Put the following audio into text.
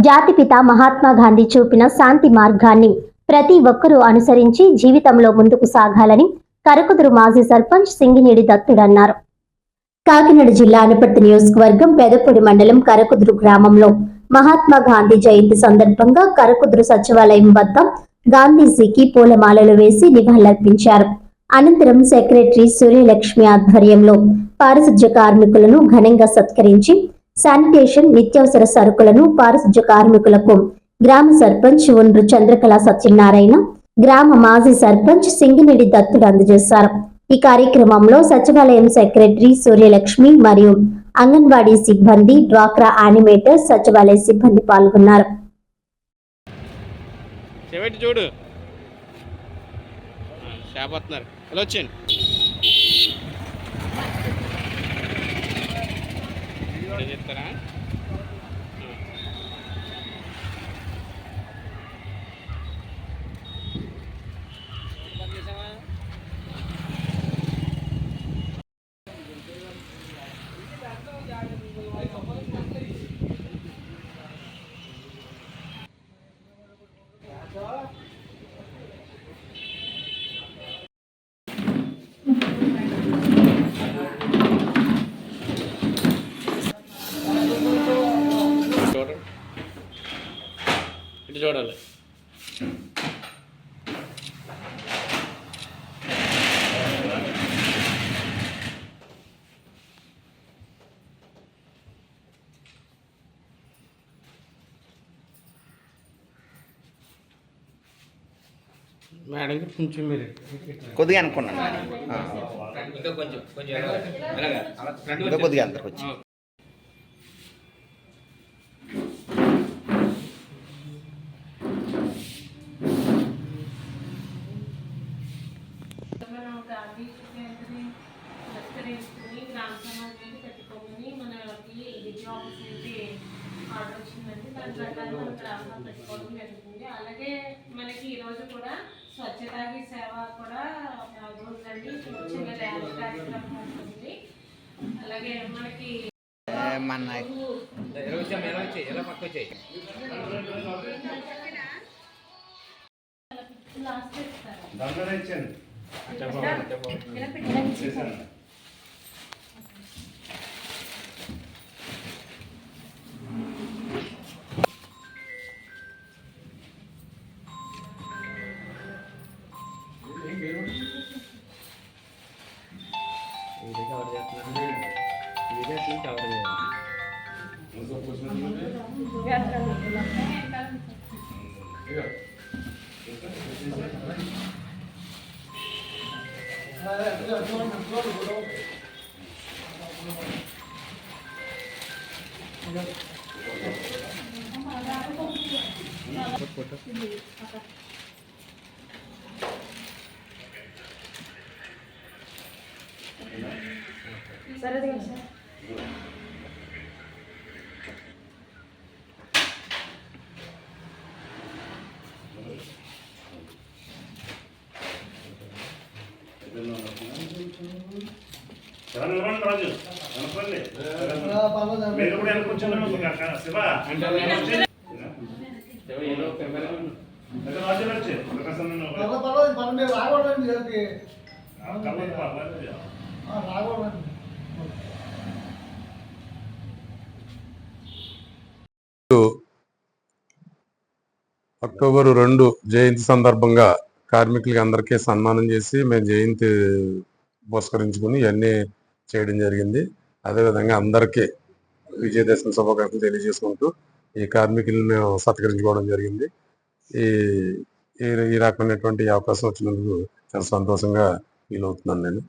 జాతిపిత మహాత్మా గాంధీ చూపిన శాంతి మార్గాన్ని ప్రతి ఒక్కరూ అనుసరించి జీవితంలో ముందుకు సాగాలని కరకుదురు మాజీ సర్పంచ్ సింగినేడి దత్తుడు అన్నారు. కాకినాడ జిల్లా అనపర్తి నియోజకవర్గం పెదపొడి మండలం కరకుదురు గ్రామంలో మహాత్మా గాంధీ జయంతి సందర్భంగా కరకుదురు సచివాలయం వద్ద గాంధీజీకి పూలమాలలు వేసి నివాళులర్పించారు. అనంతరం సెక్రటరీ సూర్యలక్ష్మి ఆధ్వర్యంలో పారిశుధ్య కార్మికులను ఘనంగా సత్కరించి శానిటేషన్ నిత్యావసర సరుకులను పారిశుధ్య కార్మికులకు గ్రామ సర్పంచ్ ఉండ్రు చంద్రకళ సత్యనారాయణ, గ్రామ మాజీ సర్పంచ్ సింగినేడి దత్తుడు అందజేశారు. ఈ కార్యక్రమంలో సచివాలయం సెక్రటరీ సూర్యలక్ష్మి మరియు అంగన్వాడీ సిబ్బంది, డ్వాక్రా యానిమేటర్, సచివాలయ సిబ్బంది పాల్గొన్నారు. చూడాలి. మేడం కొంచెం మీరు కొద్దిగా అనుకున్నాను, ఇంకా కొంచెం కొద్దిగా అందరికి వచ్చి గ్రామ సమాజాన్ని పెట్టుకోమని మనకి ఆఫీస్ నుంచి ఆర్డర్ వచ్చిందండి. దాని ప్రకారం మనం గ్రామంలో పెట్టుకోవడం జరుగుతుంది. అలాగే మనకి ఈరోజు కూడా స్వచ్ఛతా హీ సేవ కూడా ఉందండి. చిన్న ర్యాలీ కార్యక్రమం ఉంటుంది. అలాగే మనకి లాస్ట్ ఇస్తారు. రాజు మీరు కూడా కూర్చున్నాను శివ రాజు వచ్చి అక్టోబర్ 2 జయంతి సందర్భంగా కార్మికులకి అందరికీ సన్మానం చేసి మేము జయంతి పురస్కరించుకుని ఇవన్నీ చేయడం జరిగింది. అదేవిధంగా అందరికీ విజయదశమి శుభాకాంక్షలు తెలియజేసుకుంటూ ఈ కార్మికులను సత్కరించుకోవడం జరిగింది. ఈ రకమైనటువంటి అవకాశం వచ్చినందుకు చాలా సంతోషంగా ఫీల్ అవుతున్నాను నేను.